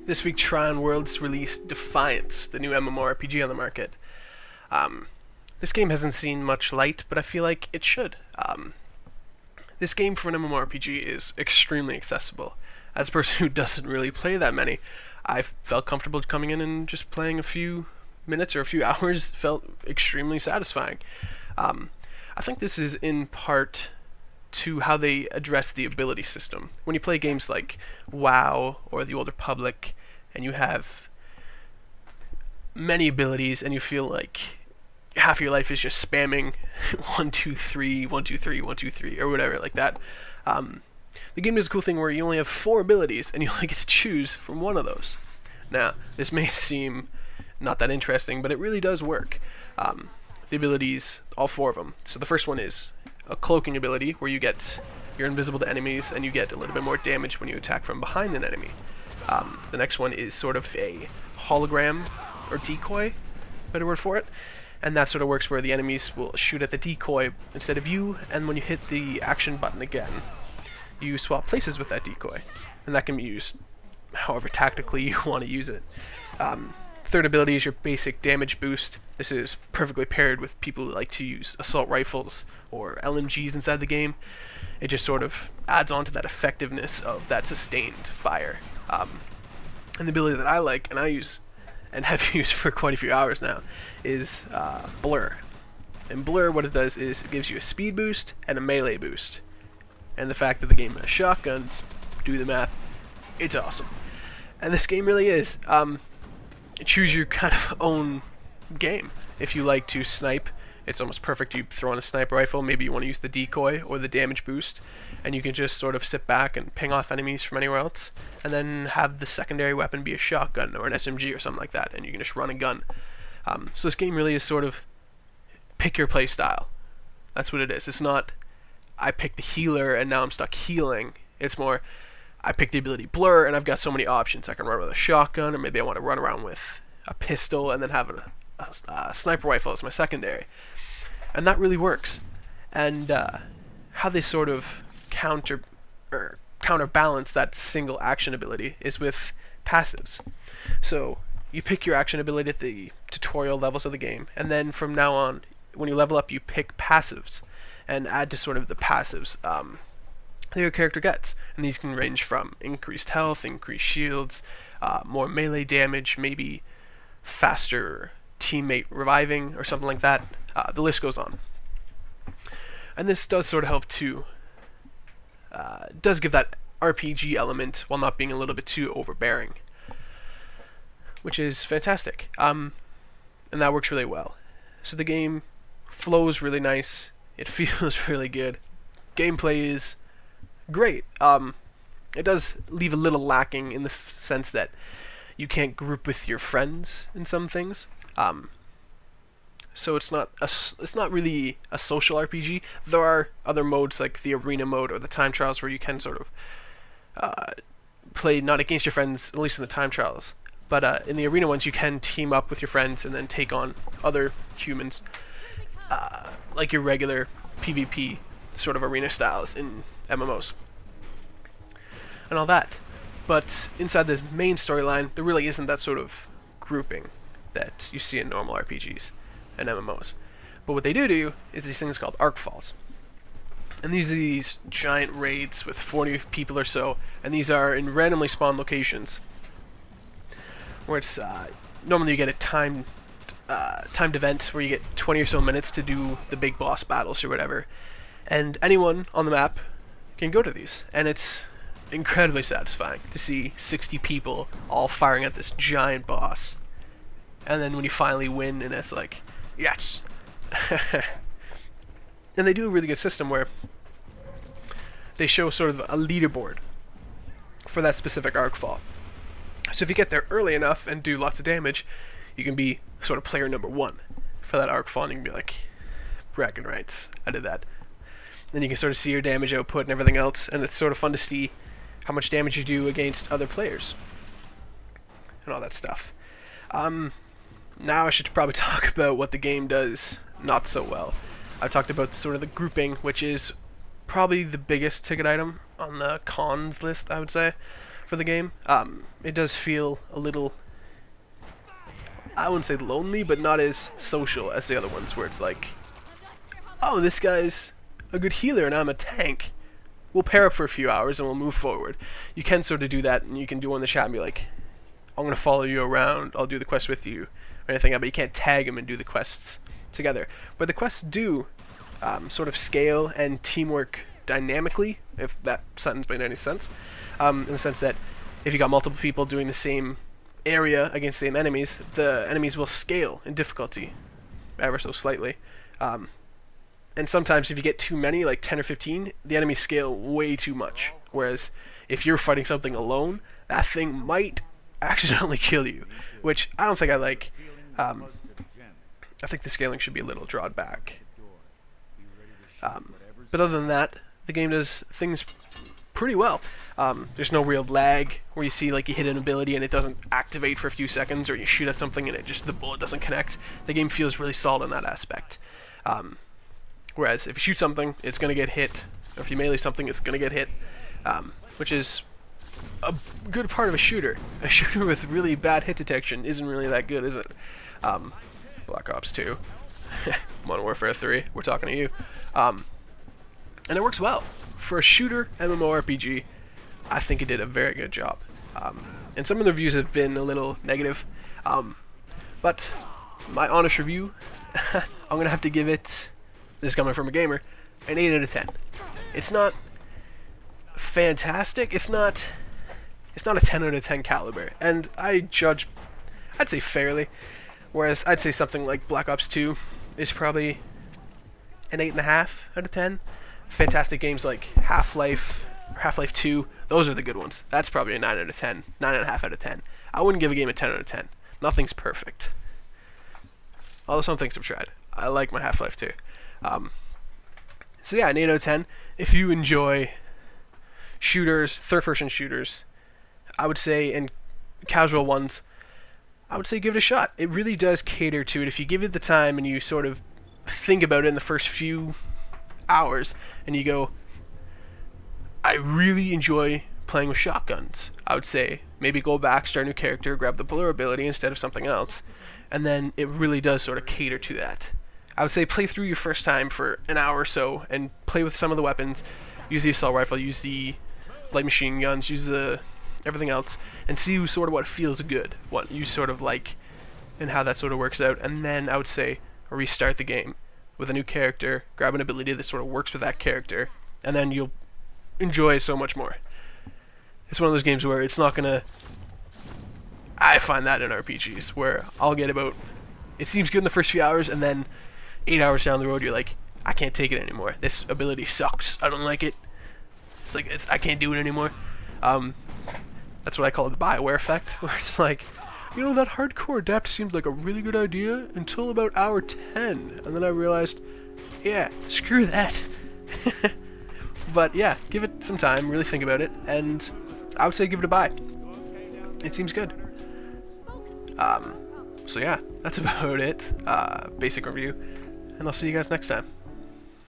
This week, Trion Worlds released Defiance, the new MMORPG on the market. This game hasn't seen much light, but I feel like it should. This game for an MMORPG is extremely accessible. As a person who doesn't really play that many, I felt comfortable coming in and just playing a few minutes or a few hours felt extremely satisfying. I think this is in part to how they address the ability system. When you play games like WoW or the Old Republic, and you have many abilities and you feel like half of your life is just spamming 1 2 3 1 2 3 1 2 3 or whatever like that, the game does a cool thing where you only have 4 abilities and you only get to choose from one of those. Now, this may seem not that interesting, but it really does work. The abilities, all 4 of them. So the first one is a cloaking ability, where you're invisible to enemies and you get a little bit more damage when you attack from behind an enemy. The next one is sort of a hologram or decoy, better word for it, and that sort of works where the enemies will shoot at the decoy instead of you, and when you hit the action button again, you swap places with that decoy, and that can be used however tactically you want to use it. Third ability is your basic damage boost. This is perfectly paired with people who like to use assault rifles or LMGs inside the game. It just sort of adds on to that effectiveness of that sustained fire. And the ability that I like, and I use, and have used for quite a few hours now, is Blur. And Blur, what it does is it gives you a speed boost and a melee boost. And the fact that the game has shotguns, do the math, it's awesome. And this game really is. Choose your kind of own game. If you like to snipe, it's almost perfect. You throw on a sniper rifle, maybe you want to use the decoy or the damage boost, and you can just sort of sit back and ping off enemies from anywhere else, and then have the secondary weapon be a shotgun or an SMG or something like that, and you can just run and gun. So this game really is sort of pick your play style. That's what it is. It's not, I picked the healer and now I'm stuck healing. It's more, I picked the ability Blur and I've got so many options. I can run with a shotgun, or maybe I want to run around with a pistol and then have a sniper rifle as my secondary. And that really works. And how they sort of counterbalance that single action ability is with passives. So you pick your action ability at the tutorial levels of the game, and then from now on, when you level up, you pick passives and add to sort of the passives that your character gets. And these can range from increased health, increased shields, more melee damage, maybe faster teammate reviving or something like that. The list goes on. And this does sort of help to does give that RPG element while not being a little bit too overbearing, which is fantastic. And that works really well. So the game flows really nice. It feels really good. Gameplay is great. It does leave a little lacking in the sense that you can't group with your friends in some things. So it's not really a social RPG. There are other modes like the arena mode or the time trials where you can sort of play not against your friends, at least in the time trials, but in the arena ones you can team up with your friends and then take on other humans, like your regular PvP sort of arena styles in MMOs and all that. But inside this main storyline, there really isn't that sort of grouping that you see in normal RPGs and MMOs. But what they do is these things called arc falls. And these are these giant raids with 40 people or so, and these are in randomly spawned locations where it's normally you get a timed event where you get 20 or so minutes to do the big boss battles or whatever, and anyone on the map can go to these, and it's incredibly satisfying to see 60 people all firing at this giant boss. And then when you finally win, and it's like, yes. And they do a really good system where they show sort of a leaderboard for that specific arc fall. So if you get there early enough and do lots of damage, you can be sort of player number 1 for that arc fall, and you can be like, bragging rights, I did that. Then you can sort of see your damage output and everything else, and it's sort of fun to see how much damage you do against other players and all that stuff. Now I should probably talk about what the game does not so well. I've talked about sort of the grouping, which is probably the biggest ticket item on the cons list, I would say. for the game. It does feel a little, I wouldn't say lonely, but not as social as the other ones, where it's like, oh, this guy's a good healer and I'm a tank. We'll pair up for a few hours and we'll move forward. You can sort of do that, and you can do on the chat and be like, I'm going to follow you around, I'll do the quest with you, or anything, but you can't tag them and do the quests together. But the quests do sort of scale and teamwork dynamically, if that sentence made any sense, in the sense that if you got multiple people doing the same area against the same enemies, the enemies will scale in difficulty ever so slightly. And sometimes if you get too many, like 10 or 15, the enemies scale way too much. Whereas if you're fighting something alone, that thing might accidentally kill you, which I don't think I like. I think the scaling should be a little drawn back. But other than that, the game does things pretty well. There's no real lag where you see like you hit an ability and it doesn't activate for a few seconds, or you shoot at something and the bullet doesn't connect. The game feels really solid in that aspect. Whereas if you shoot something, it's going to get hit. Or if you melee something, it's going to get hit. Which is a good part of a shooter. A shooter with really bad hit detection isn't really that good, is it? Black Ops 2. Modern Warfare 3. We're talking to you. And it works well. For a shooter MMORPG, I think it did a very good job. And some of the reviews have been a little negative. But my honest review, I'm going to have to give it, this is coming from a gamer, an 8 out of 10. It's not fantastic. It's not a 10 out of 10 caliber. And I judge, I'd say fairly. Whereas I'd say something like Black Ops 2 is probably an 8.5 out of 10. Fantastic games like Half-Life, or Half-Life 2, those are the good ones. That's probably a 9 out of 10, 9.5 out of 10. I wouldn't give a game a 10 out of 10. Nothing's perfect. Although some things have tried. I like my Half-Life 2. So yeah, an 8 out of 10. If you enjoy shooters, third-person shooters, I would say, and casual ones, I would say give it a shot. It really does cater to it. If you give it the time and you sort of think about it in the first few hours, and you go, I really enjoy playing with shotguns, I would say maybe go back, start a new character, grab the blur ability instead of something else, and then it really does sort of cater to that. I would say play through your first time for an hour or so and play with some of the weapons. Use the assault rifle, use the light machine guns, use the everything else, and see sort of what feels good, what you sort of like, and how that sort of works out. And then I would say restart the game with a new character, grab an ability that sort of works with that character, and then you'll enjoy it so much more. It's one of those games where it's not gonna, I find that in RPGs, where I'll get about, it seems good in the first few hours, and then 8 hours down the road you're like, I can't take it anymore. This ability sucks. I don't like it. It's like, I can't do it anymore. That's what I call the BioWare effect, where it's like, you know, that hardcore adapt seemed like a really good idea until about hour 10, and then I realized, yeah, screw that. But yeah, give it some time, really think about it, and I would say give it a buy. It seems good. So yeah, that's about it. Basic review, and I'll see you guys next time.